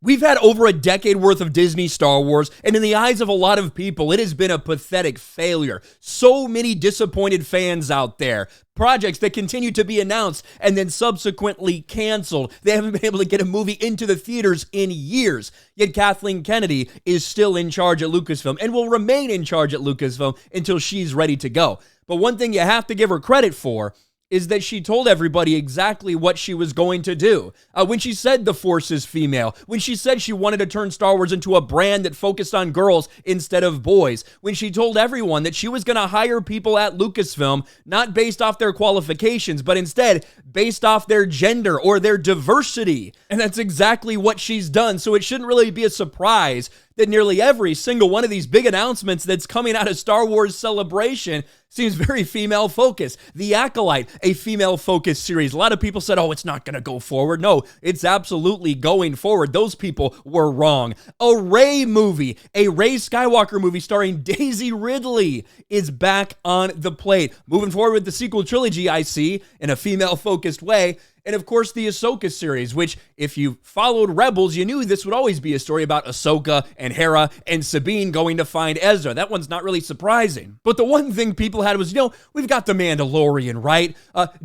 We've had over a decade worth of Disney Star Wars, and in the eyes of a lot of people, it has been a pathetic failure. So many disappointed fans out there. Projects that continue to be announced and then subsequently canceled. They haven't been able to get a movie into the theaters in years. Yet Kathleen Kennedy is still in charge at Lucasfilm and will remain in charge at Lucasfilm until she's ready to go. But one thing you have to give her credit for is that she told everybody exactly what she was going to do. When she said the Force is female, when she said she wanted to turn Star Wars into a brand that focused on girls instead of boys, when she told everyone that she was going to hire people at Lucasfilm not based off their qualifications, but instead based off their gender or their diversity. And that's exactly what she's done. So it shouldn't really be a surprise that nearly every single one of these big announcements that's coming out of Star Wars Celebration seems very female-focused. The Acolyte, a female-focused series. A lot of people said, oh, it's not going to go forward. No, it's absolutely going forward. Those people were wrong. A Rey movie, a Rey Skywalker movie starring Daisy Ridley is back on the plate. Moving forward with the sequel trilogy, I see, in a female-focused way. And of course, the Ahsoka series, which if you followed Rebels, you knew this would always be a story about Ahsoka and Hera and Sabine going to find Ezra. That one's not really surprising. But the one thing people had was, we've got the Mandalorian, right?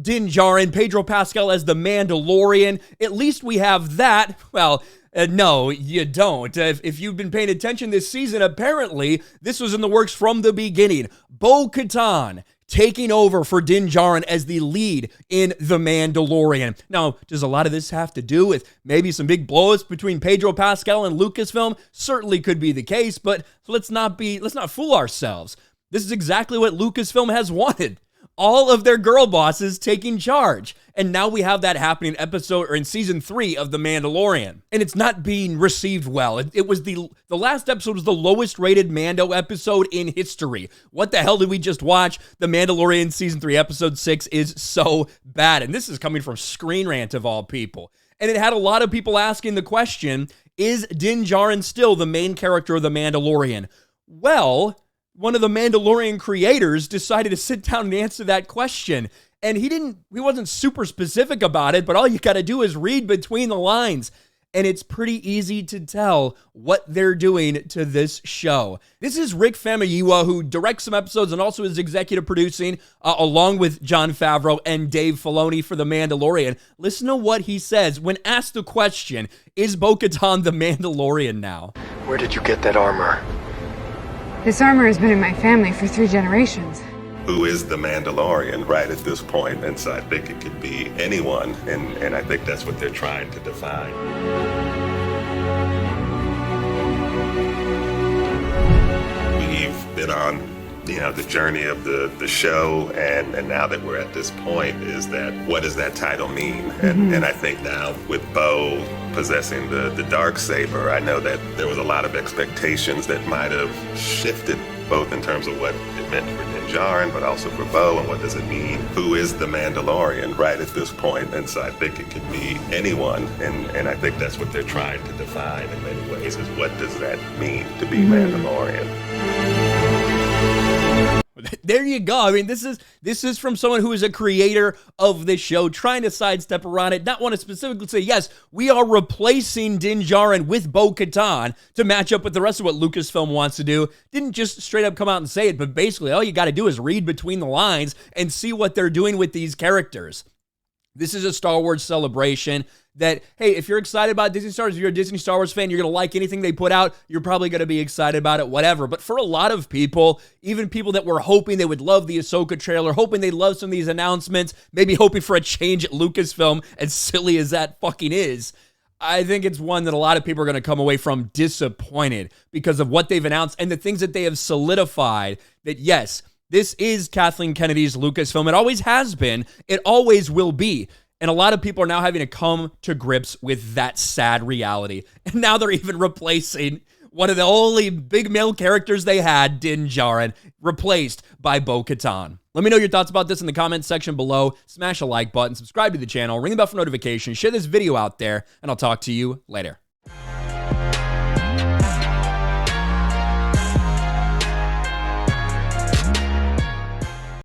Din Djarin, Pedro Pascal as the Mandalorian. At least we have that. Well, no, you don't. If you've been paying attention this season, apparently this was in the works from the beginning. Bo-Katan taking over for Din Djarin as the lead in The Mandalorian. Now, does a lot of this have to do with maybe some big blow-ups between Pedro Pascal and Lucasfilm? Certainly could be the case, but let's not fool ourselves. This is exactly what Lucasfilm has wanted. All of their girl bosses taking charge. And now we have that happening in season 3 of The Mandalorian. And it's not being received well. It was the last episode was the lowest rated Mando episode in history. What the hell did we just watch? The Mandalorian season 3 episode 6 is so bad. And this is coming from Screen Rant of all people. And it had a lot of people asking the question, is Din Djarin still the main character of The Mandalorian? Well, one of the Mandalorian creators decided to sit down and answer that question. And he wasn't super specific about it, but all you got to do is read between the lines. And it's pretty easy to tell what they're doing to this show. This is Rick Famuyiwa, who directs some episodes and also is executive producing, along with Jon Favreau and Dave Filoni for The Mandalorian. Listen to what he says when asked the question, is Bo-Katan the Mandalorian now? Where did you get that armor? This armor has been in my family for 3 generations. Who is the Mandalorian right at this point? And so I think it could be anyone, and I think that's what they're trying to define. We've been on the journey of the show, and now that we're at this point, is that what does that title mean? And I think now with Bo possessing the Darksaber, I know that there was a lot of expectations that might have shifted, both in terms of what it meant for Din Djarin, but also for Bo, and what does it mean? Who is the Mandalorian right at this point? And so I think it could be anyone, and I think that's what they're trying to define in many ways, is what does that mean to be Mandalorian? There you go. I mean, this is from someone who is a creator of this show, trying to sidestep around it, not want to specifically say, yes, we are replacing Din Djarin with Bo-Katan to match up with the rest of what Lucasfilm wants to do. Didn't just straight up come out and say it, but basically all you got to do is read between the lines and see what they're doing with these characters. This is a Star Wars celebration that, hey, if you're excited about Disney Star Wars, if you're a Disney Star Wars fan, you're going to like anything they put out, you're probably going to be excited about it, whatever. But for a lot of people, even people that were hoping they would love the Ahsoka trailer, hoping they'd love some of these announcements, maybe hoping for a change at Lucasfilm, as silly as that fucking is, I think it's one that a lot of people are going to come away from disappointed because of what they've announced and the things that they have solidified that, yes, this is Kathleen Kennedy's Lucasfilm. It always has been. It always will be. And a lot of people are now having to come to grips with that sad reality. And now they're even replacing one of the only big male characters they had, Din Djarin, replaced by Bo-Katan. Let me know your thoughts about this in the comments section below. Smash a like button, subscribe to the channel, ring the bell for notifications, share this video out there, and I'll talk to you later.